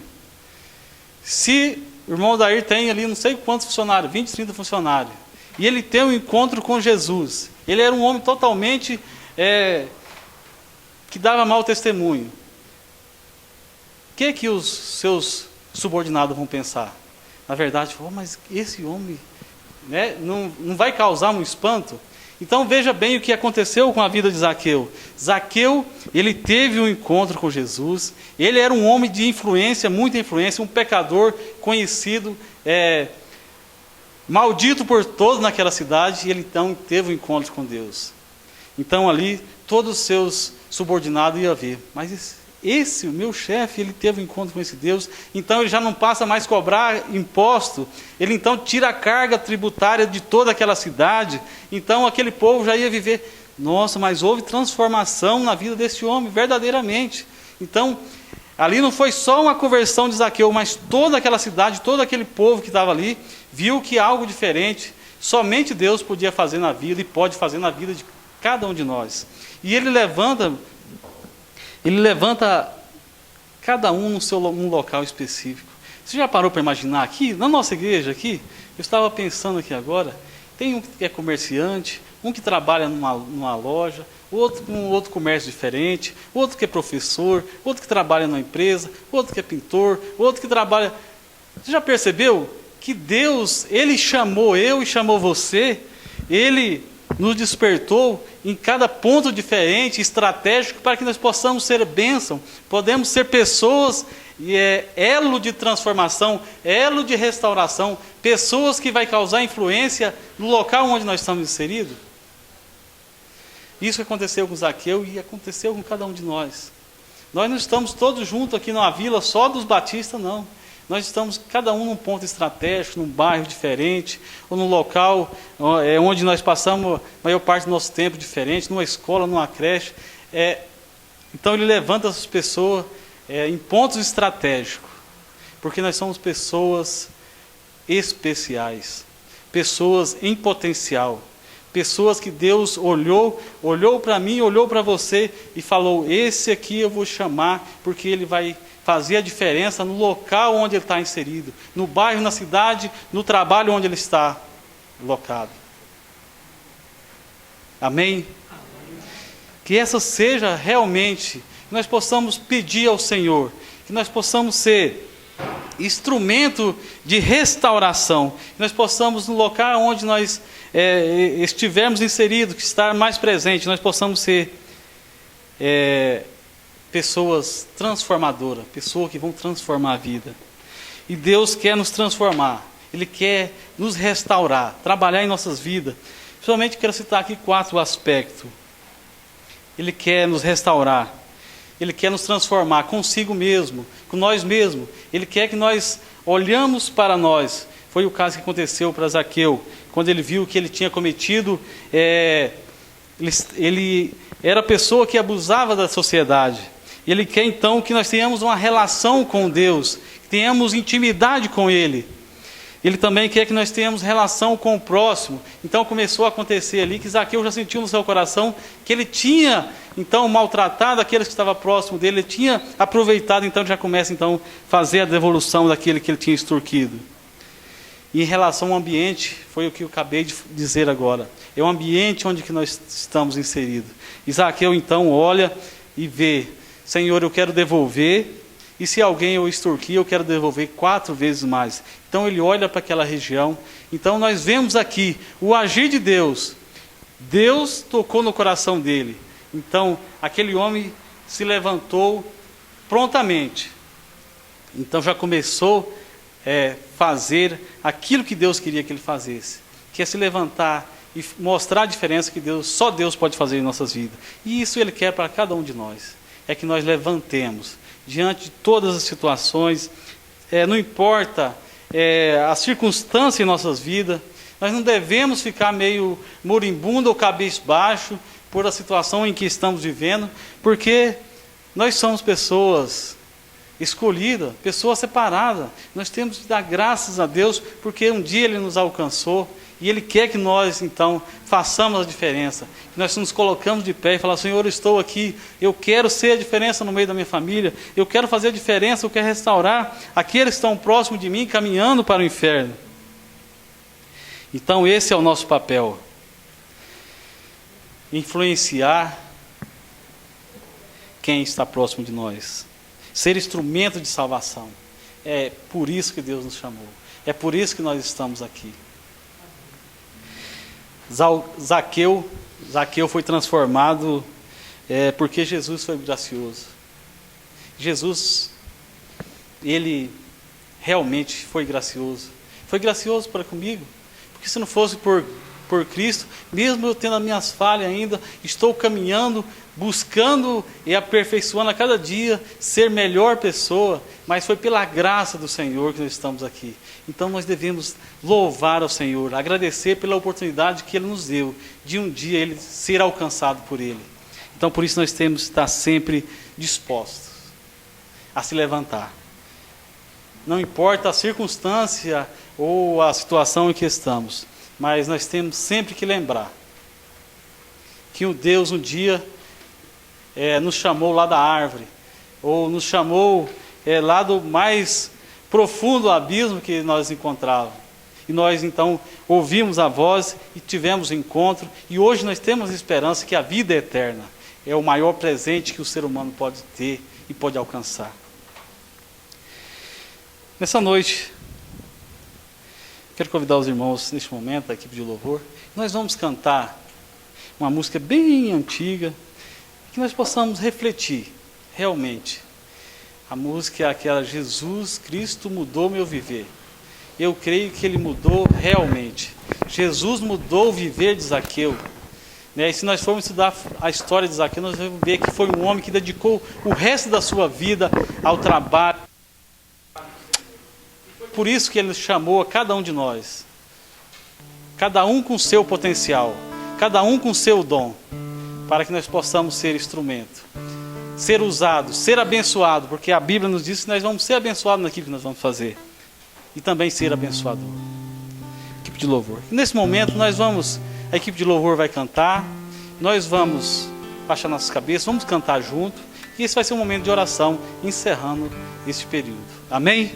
se o irmão Dair tem ali não sei quantos funcionários, 20, 30 funcionários, e ele tem um encontro com Jesus, ele era um homem totalmente que dava mau testemunho. O que os seus subordinados vão pensar? Na verdade, mas esse homem não vai causar um espanto? Então veja bem o que aconteceu com a vida de Zaqueu. Zaqueu, ele teve um encontro com Jesus, ele era um homem de influência, muita influência, um pecador conhecido, maldito por todos naquela cidade, e ele então teve um encontro com Deus. Então ali, todos os seus subordinados iam ver, mas o meu chefe, ele teve um encontro com esse Deus, então ele já não passa mais cobrar imposto, ele então tira a carga tributária de toda aquela cidade, então aquele povo já ia viver, nossa, mas houve transformação na vida desse homem, verdadeiramente. Então, ali não foi só uma conversão de Zaqueu, mas toda aquela cidade, todo aquele povo que estava ali, viu que algo diferente, somente Deus podia fazer na vida, e pode fazer na vida de cada um de nós. E ele levanta cada um num local específico. Você já parou para imaginar aqui, na nossa igreja aqui, eu estava pensando aqui agora, tem um que é comerciante, um que trabalha numa loja, outro com outro comércio diferente, outro que é professor, outro que trabalha numa empresa, outro que é pintor, outro que trabalha... Você já percebeu que Deus, Ele chamou eu e chamou você, Ele nos despertou em cada ponto diferente, estratégico, para que nós possamos ser bênção, podemos ser pessoas, elo de transformação, elo de restauração, pessoas que vai causar influência no local onde nós estamos inseridos. Isso aconteceu com Zaqueu e aconteceu com cada um de nós. Nós não estamos todos juntos aqui numa vila só dos batistas, não. Nós estamos cada um num ponto estratégico, num bairro diferente, ou num local onde nós passamos a maior parte do nosso tempo diferente, numa escola, numa creche. Então ele levanta as pessoas em pontos estratégicos, porque nós somos pessoas especiais, pessoas em potencial, pessoas que Deus olhou para mim, olhou para você e falou, esse aqui eu vou chamar, porque ele vai fazer a diferença no local onde ele está inserido, no bairro, na cidade, no trabalho onde ele está locado. Amém? Que essa seja realmente, que nós possamos pedir ao Senhor, que nós possamos ser instrumento de restauração, que nós possamos, no local onde nós estivermos inseridos, que estar mais presente, nós possamos ser pessoas transformadoras, pessoas que vão transformar a vida. E Deus quer nos transformar, Ele quer nos restaurar, trabalhar em nossas vidas. Principalmente quero citar aqui 4 aspectos. Ele quer nos restaurar, Ele quer nos transformar consigo mesmo, com nós mesmos. Ele quer que nós olhamos para nós. Foi o caso que aconteceu para Zaqueu, quando ele viu que ele tinha cometido, ele era a pessoa que abusava da sociedade. Ele quer então que nós tenhamos uma relação com Deus, que tenhamos intimidade com Ele. Ele também quer que nós tenhamos relação com o próximo. Então começou a acontecer ali que Zaqueu já sentiu no seu coração que ele tinha então maltratado aqueles que estavam próximos dele, ele tinha aproveitado, então já começa então a fazer a devolução daquele que ele tinha extorquido. E em relação ao ambiente, foi o que eu acabei de dizer agora. É o ambiente onde que nós estamos inseridos. E Zaqueu então olha e vê: Senhor, eu quero devolver, e se alguém eu extorquir, eu quero devolver 4 vezes mais. Então ele olha para aquela região. Então nós vemos aqui o agir de Deus. Deus tocou no coração dele. Então aquele homem se levantou prontamente. Então já começou fazer aquilo que Deus queria que ele fizesse, que é se levantar e mostrar a diferença que só Deus pode fazer em nossas vidas. E isso Ele quer para cada um de nós, é que nós levantemos diante de todas as situações, não importa a circunstância em nossas vidas, nós não devemos ficar meio moribundo ou cabisbaixo por a situação em que estamos vivendo, porque nós somos pessoas escolhida, pessoa separada. Nós temos que dar graças a Deus, porque um dia Ele nos alcançou, e Ele quer que nós, então, façamos a diferença. Que nós nos colocamos de pé e falamos: Senhor, eu estou aqui, eu quero ser a diferença no meio da minha família, eu quero fazer a diferença, eu quero restaurar aqueles que estão próximos de mim, caminhando para o inferno. Então esse é o nosso papel. Influenciar quem está próximo de nós. Ser instrumento de salvação. É por isso que Deus nos chamou. É por isso que nós estamos aqui. Zaqueu foi transformado porque Jesus foi gracioso. Jesus, Ele realmente foi gracioso. Foi gracioso para comigo. Porque se não fosse por Cristo, mesmo eu tendo as minhas falhas ainda, estou caminhando, buscando e aperfeiçoando a cada dia, ser melhor pessoa, mas foi pela graça do Senhor que nós estamos aqui. Então nós devemos louvar ao Senhor, agradecer pela oportunidade que Ele nos deu, de um dia Ele ser alcançado por Ele. Então por isso nós temos que estar sempre dispostos a se levantar. Não importa a circunstância ou a situação em que estamos, mas nós temos sempre que lembrar que o Deus um dia nos chamou lá da árvore, ou nos chamou lá do mais profundo abismo que nós encontrávamos. E nós então ouvimos a voz e tivemos um encontro, e hoje nós temos esperança que a vida é eterna. É o maior presente que o ser humano pode ter e pode alcançar. Nessa noite, quero convidar os irmãos neste momento, a equipe de louvor. Nós vamos cantar uma música bem antiga, que nós possamos refletir realmente. A música é aquela: Jesus Cristo mudou meu viver. Eu creio que Ele mudou realmente. Jesus mudou o viver de Zaqueu. E se nós formos estudar a história de Zaqueu, nós vamos ver que foi um homem que dedicou o resto da sua vida ao trabalho. Por isso que Ele chamou a cada um de nós, cada um com seu potencial, cada um com seu dom, para que nós possamos ser instrumento, ser usado, ser abençoado, porque a Bíblia nos diz que nós vamos ser abençoados naquilo que nós vamos fazer, e também ser abençoador. Equipe de louvor. E nesse momento a equipe de louvor vai cantar, nós vamos baixar nossas cabeças, vamos cantar junto, E esse vai ser um momento de oração, encerrando este período. Amém?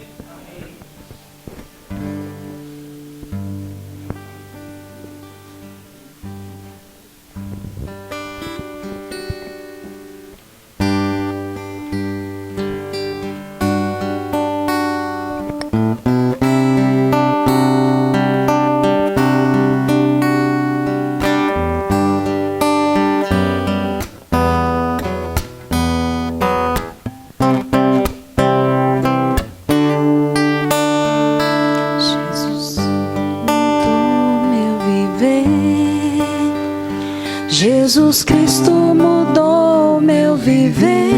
Jesus Cristo mudou meu viver.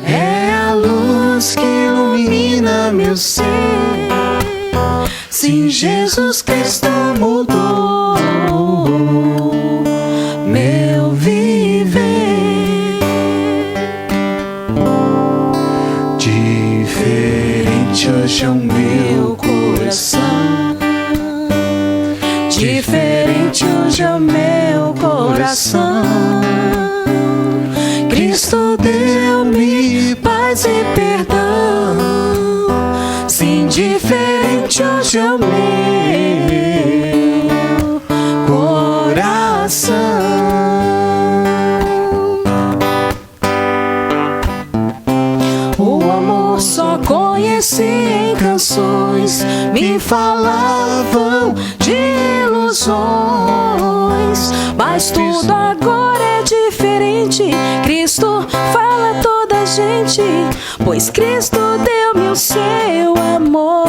É a luz que ilumina meu ser. Sim, Jesus Cristo mudou meu viver. Diferente hoje é o meu coração. Diferente hoje é o meu coração. Cristo deu-me paz e perdão. Sim, diferente hoje é o meu coração. O amor só conheci em canções, me falavam de ilusões, mas tudo agora é diferente. Cristo fala a toda a gente, pois Cristo deu-me o seu amor.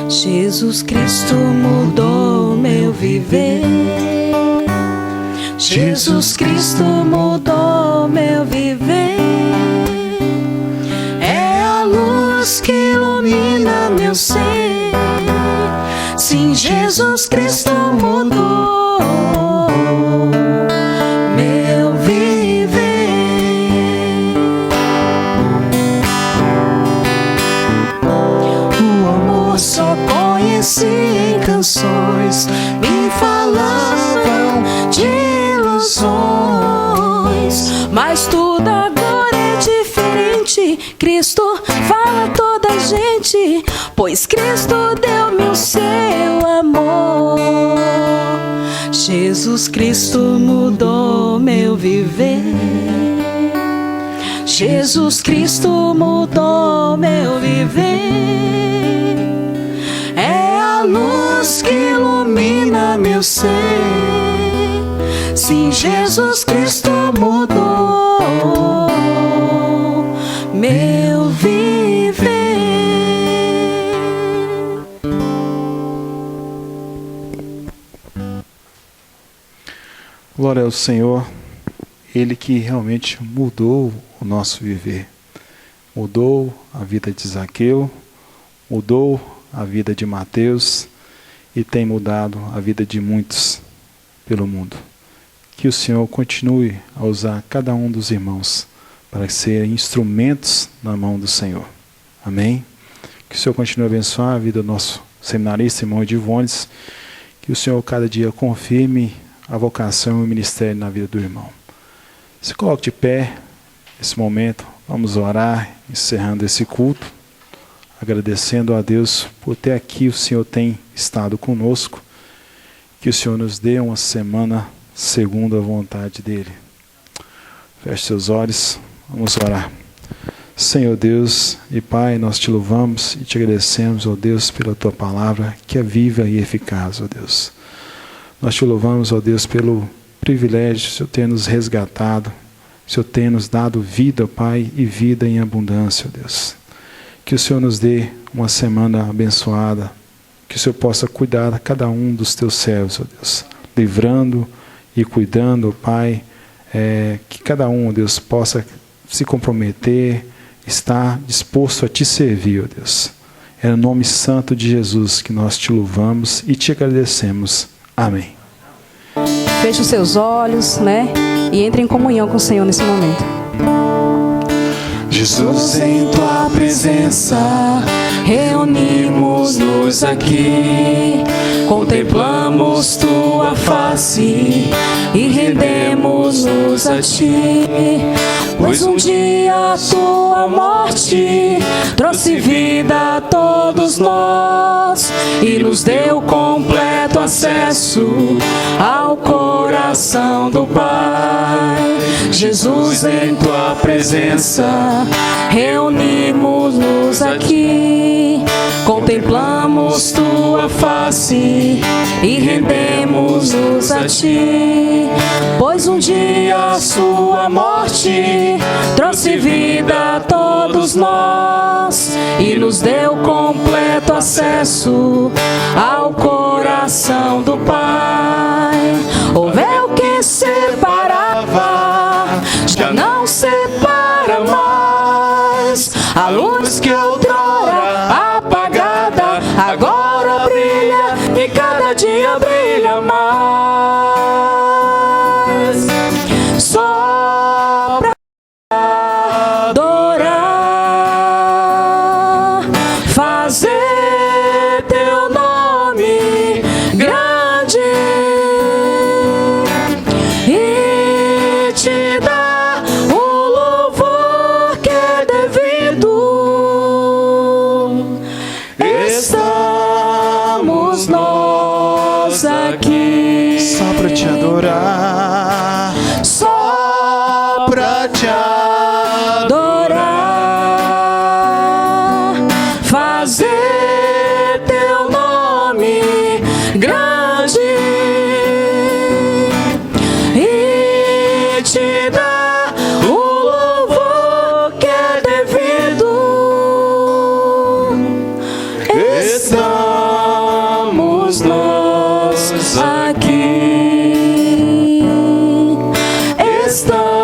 Jesus Cristo mudou meu viver. Jesus Cristo mudou meu viver. É a luz que ilumina meu ser. Sim, Jesus Cristo mudou meu viver. O amor só conheci em canções, me falavam de ilusões, mas tudo agora é diferente. Cristo fala a toda a gente, pois Cristo deu-me o seu amor. Jesus Cristo mudou meu viver. Jesus Cristo mudou meu viver. É a luz que ilumina meu ser. Sim, Jesus Cristo mudou meu viver. Glória ao Senhor, Ele que realmente mudou o nosso viver. Mudou a vida de Zaqueu, mudou a vida de Mateus e tem mudado a vida de muitos pelo mundo. Que o Senhor continue a usar cada um dos irmãos para serem instrumentos na mão do Senhor. Amém? Que o Senhor continue a abençoar a vida do nosso seminarista, irmão Edivones. Que o Senhor cada dia confirme a vocação e o ministério na vida do irmão. Se coloque de pé nesse momento, vamos orar, encerrando esse culto, agradecendo a Deus por até aqui o Senhor tem estado conosco, que o Senhor nos dê uma semana segundo a vontade dEle. Feche seus olhos, vamos orar. Senhor Deus e Pai, nós te louvamos e te agradecemos, ó Deus, pela Tua palavra, que é viva e eficaz, ó Deus. Nós te louvamos, ó Deus, pelo privilégio, Senhor, ter nos resgatado, Senhor, ter nos dado vida, Pai, e vida em abundância, ó Deus. Que o Senhor nos dê uma semana abençoada, que o Senhor possa cuidar de cada um dos Teus servos, ó Deus, livrando e cuidando, Pai, que cada um, ó Deus, possa se comprometer, estar disposto a Te servir, ó Deus. É no nome santo de Jesus que nós Te louvamos e Te agradecemos. Amém. Feche os seus olhos, né? E entre em comunhão com o Senhor nesse momento. Jesus, em Tua presença reunimos-nos aqui, contemplamos tua face e rendemos-nos a ti. Pois um dia a tua morte trouxe vida a todos nós e nos deu completo acesso ao coração do Pai. Jesus, em tua presença, reunimos-nos aqui, contemplamos tua face e rendemos-nos a ti. Pois um dia a sua morte trouxe vida a todos nós e nos deu completo acesso ao coração do Pai. O véu que separava já não separa mais. A luz que outrora apagada agora brilha e cada dia brilha mais. Só pra adorar, fazer teu nome grande e te dar o louvor que é devido. Estamos nós aqui Só pra te adorar, só pra te adorar, fazer teu nome grande e te dar o louvor que é devido. Estamos nós aqui. Estamos